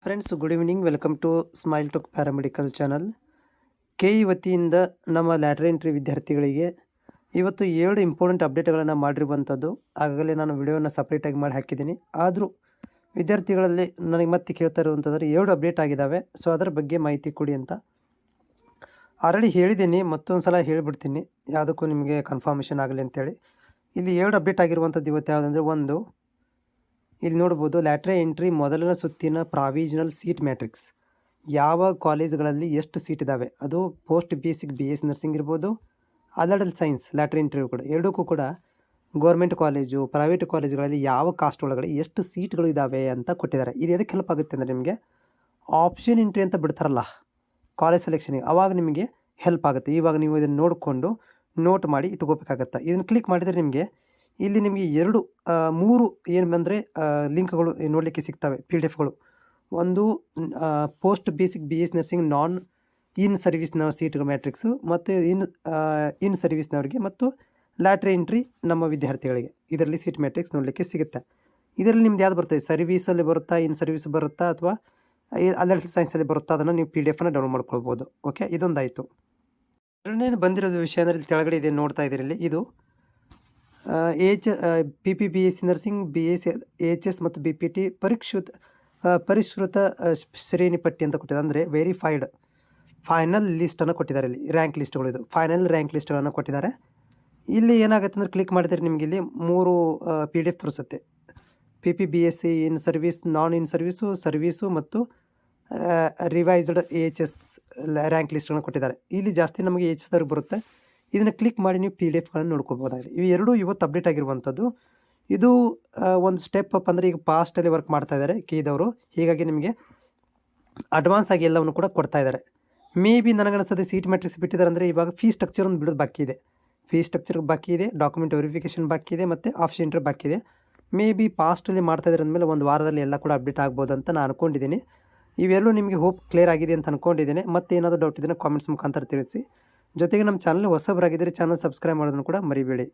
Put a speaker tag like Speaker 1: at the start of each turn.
Speaker 1: Friends, good evening. Welcome to smile took paramedical channel. KE ವತಿಯಿಂದ ನಮ್ಮ lateral entry ವಿದ್ಯಾರ್ಥಿಗಳಿಗೆ ಇವತ್ತು 7 ಇಂಪಾರ್ಟೆಂಟ್ ಅಪ್ಡೇಟ್ಗಳನ್ನು ಮಾಡಿರುವಂಥದ್ದು. ಆಗಾಗಲೇ ನಾನು ವಿಡಿಯೋನ ಸಪ್ರೇಟಾಗಿ ಮಾಡಿ ಹಾಕಿದ್ದೀನಿ. ಆದರೂ ವಿದ್ಯಾರ್ಥಿಗಳಲ್ಲಿ ನನಗೆ ಮತ್ತೆ ಕೇಳ್ತಾ ಇರುವಂಥದ್ದು 7 ಅಪ್ಡೇಟ್ ಆಗಿದ್ದಾವೆ, ಸೊ ಅದರ ಬಗ್ಗೆ ಮಾಹಿತಿ ಕೊಡಿ ಅಂತ ಆಲ್ರೆಡಿ ಹೇಳಿದ್ದೀನಿ. ಮತ್ತೊಂದು ಸಲ ಹೇಳಿಬಿಡ್ತೀನಿ, ಯಾವುದಕ್ಕೂ ನಿಮಗೆ ಕನ್ಫರ್ಮೇಷನ್ ಆಗಲಿ ಅಂತೇಳಿ. ಇಲ್ಲಿ 7 ಅಪ್ಡೇಟ್ ಆಗಿರುವಂಥದ್ದು ಇವತ್ತು ಯಾವುದಂದರೆ, ಒಂದು ಇಲ್ಲಿ ನೋಡ್ಬೋದು, ಲ್ಯಾಟ್ರಲ್ ಎಂಟ್ರಿ ಮೊದಲನೇ ಸುತ್ತಿನ ಪ್ರಾವಿಷನಲ್ ಸೀಟ್ ಮ್ಯಾಟ್ರಿಕ್ಸ್. ಯಾವ ಕಾಲೇಜುಗಳಲ್ಲಿ ಎಷ್ಟು ಸೀಟ್ ಇದ್ದಾವೆ, ಅದು ಪೋಸ್ಟ್ ಬೇಸಿಕ್ BS ನರ್ಸಿಂಗ್ ಇರ್ಬೋದು, ಅದರ್ ಸೈನ್ಸ್ ಲ್ಯಾಟ್ರಲ್ ಎಂಟ್ರಿ ಕೂಡ, ಎರಡಕ್ಕೂ ಕೂಡ ಗೌರ್ಮೆಂಟ್ ಕಾಲೇಜು, ಪ್ರೈವೇಟ್ ಕಾಲೇಜುಗಳಲ್ಲಿ ಯಾವ ಕಾಸ್ಟ್ ಒಳಗಡೆ ಎಷ್ಟು ಸೀಟ್ಗಳು ಇದ್ದಾವೆ ಅಂತ ಕೊಟ್ಟಿದ್ದಾರೆ. ಇದು ಎದಕ್ಕೆ ಹೆಲ್ಪ್ ಆಗುತ್ತೆ ಅಂದರೆ, ನಿಮಗೆ ಆಪ್ಷನ್ ಎಂಟ್ರಿ ಅಂತ ಬಿಡ್ತಾರಲ್ಲ ಕಾಲೇಜ್ ಸೆಲೆಕ್ಷನಿಗೆ, ಆವಾಗ ನಿಮಗೆ ಹೆಲ್ಪ್ ಆಗುತ್ತೆ. ಇವಾಗ ನೀವು ಇದನ್ನು ನೋಡಿಕೊಂಡು ನೋಟ್ ಮಾಡಿ ಇಟ್ಕೋಬೇಕಾಗತ್ತೆ. ಇದನ್ನು ಕ್ಲಿಕ್ ಮಾಡಿದರೆ ಇಲ್ಲಿ ನಿಮಗೆ 3 ಏನು ಬಂದರೆ ಲಿಂಕ್ಗಳು ನೋಡಲಿಕ್ಕೆ ಸಿಗ್ತವೆ, PDF ಗಳು. ಒಂದು ಪೋಸ್ಟ್ ಬೇಸಿಕ್ BS ನರ್ಸಿಂಗ್ ನಾನ್ ಇನ್ ಸರ್ವಿಸ್ನ ಸೀಟ್ ಮ್ಯಾಟ್ರಿಕ್ಸು, ಮತ್ತು ಇನ್ ಸರ್ವಿಸ್ನವರಿಗೆ ಮತ್ತು ಲ್ಯಾಟ್ರಲ್ ಎಂಟ್ರಿ ನಮ್ಮ ವಿದ್ಯಾರ್ಥಿಗಳಿಗೆ ಇದರಲ್ಲಿ ಸೀಟ್ ಮ್ಯಾಟ್ರಿಕ್ಸ್ ನೋಡಲಿಕ್ಕೆ ಸಿಗುತ್ತೆ. ಇದರಲ್ಲಿ ನಿಮ್ದು ಯಾವ್ದು ಬರ್ತದೆ, ಸರ್ವೀಸಲ್ಲಿ ಬರುತ್ತಾ, ಇನ್ ಸರ್ವಿಸ್ ಬರುತ್ತಾ, ಅಥವಾ ಅದರ್ ಸೈನ್ಸಲ್ಲಿ ಬರುತ್ತಾ, ಅದನ್ನು ನೀವು PDF ಡೌನ್ಲೋಡ್ ಮಾಡ್ಕೊಳ್ಬೋದು. ಓಕೆ, ಇದೊಂದಾಯಿತು. ಎರಡನೇದು ಬಂದಿರೋದು ವಿಷಯ ಅಂದರೆ, ಇಲ್ಲಿ ಕೆಳಗಡೆ ಇದೆ ನೋಡ್ತಾ ಇದ್ದೀರಿ, ಇಲ್ಲಿ ಇದು PPBSc ನರ್ಸಿಂಗ್, BS AHS ಮತ್ತು BPT ಪರಿಷ್ಕೃತ ಶ್ರೇಣಿ ಪಟ್ಟಿ ಅಂತ ಕೊಟ್ಟಿದ್ದಾರೆ. ಅಂದರೆ ವೆರಿಫೈಡ್ ಫೈನಲ್ ಲಿಸ್ಟನ್ನು ಕೊಟ್ಟಿದ್ದಾರೆ. ಇಲ್ಲಿ ರ್ಯಾಂಕ್ ಲಿಸ್ಟ್ಗಳು, ಇದು ಫೈನಲ್ ರ್ಯಾಂಕ್ ಲಿಸ್ಟ್ಗಳನ್ನು ಕೊಟ್ಟಿದ್ದಾರೆ. ಇಲ್ಲಿ ಏನಾಗುತ್ತೆ ಅಂದರೆ, ಕ್ಲಿಕ್ ಮಾಡಿದರೆ ನಿಮಗೆ ಇಲ್ಲಿ 3 PDF ತೋರಿಸುತ್ತೆ. PPBSc ಇನ್ ಸರ್ವಿಸ್, ನಾನ್ ಇನ್ ಸರ್ವೀಸು ಮತ್ತು ರಿವೈಸ್ಡ್ AHS ರ್ಯಾಂಕ್ ಲಿಸ್ಟ್ಗಳನ್ನು ಕೊಟ್ಟಿದ್ದಾರೆ. ಇಲ್ಲಿ ಜಾಸ್ತಿ ನಮಗೆ AHS ಅವ್ರಿಗೆ ಬರುತ್ತೆ. ಇದನ್ನು ಕ್ಲಿಕ್ ಮಾಡಿ ನೀವು PDF ನೋಡ್ಕೋಬೋದಾಗಿದೆ. ಇವು ಎರಡೂ ಇವತ್ತು ಅಪ್ಡೇಟ್ ಆಗಿರುವಂಥದ್ದು. ಇದು ಒಂದು ಸ್ಟೆಪ್ ಅಪ್ ಅಂದರೆ, ಈಗ ಪಾಸ್ಟಲ್ಲಿ ವರ್ಕ್ ಮಾಡ್ತಾ ಇದ್ದಾರೆ ಕೆಇದವರು, ಹೀಗಾಗಿ ನಿಮಗೆ ಅಡ್ವಾನ್ಸ್ ಆಗಿ ಎಲ್ಲವನ್ನು ಕೂಡ ಕೊಡ್ತಾ ಇದ್ದಾರೆ. ಮೇ ಬಿ ನನಗನ್ನಿಸ್ತದೆ ಸೀಟ್ ಮ್ಯಾಟ್ರಿಕ್ಸ್ ಬಿಟ್ಟಿದ್ದಾರೆ ಅಂದರೆ, ಇವಾಗ ಫೀ ಸ್ಟ್ರಕ್ಚರ್ ಒಂದು ಬಿಡೋದು ಬಾಕಿ ಇದೆ. ಫೀ ಸ್ಟ್ರಕ್ಚರ್ ಬಾಕಿ ಇದೆ, ಡಾಕ್ಯುಮೆಂಟ್ ವೆರಿಫಿಕೇಷನ್ ಬಾಕಿ ಇದೆ, ಮತ್ತು ಆಪ್ಷನ್ ಎಂಟ್ರಿ ಬಾಕಿ ಇದೆ. ಮೇ ಬಿ ಪಾಸ್ಟಲ್ಲಿ ಮಾಡ್ತಾ ಇದ್ದಾರೆ ಅಂದಮೇಲೆ ಒಂದು ವಾರದಲ್ಲಿ ಎಲ್ಲ ಕೂಡ ಅಪ್ಡೇಟ್ ಆಗ್ಬೋದು ಅಂತ ನಾನು ಅಂದ್ಕೊಂಡಿದ್ದೀನಿ. ಇವೆಲ್ಲೂ ನಿಮಗೆ ಹೋಪ್ ಕ್ಲಿಯರ್ ಆಗಿದೆ ಅಂತ ಅಂದ್ಕೊಂಡಿದ್ದೇನೆ. ಮತ್ತೆ ಏನಾದರೂ ಡೌಟ್ ಇದನ್ನು ಕಾಮೆಂಟ್ಸ್ ಮುಖಾಂತರ ತಿಳಿಸಿ. ಜೊತೆಗೆ ನಮ್ಮ ಚಾನಲ್ ಹೊಸಬರಾಗಿದ್ದರೆ ಚಾನಲ್ ಸಬ್ಸ್ಕ್ರೈಬ್ ಮಾಡೋದನ್ನು ಕೂಡ ಮರಿಬೇಡಿ.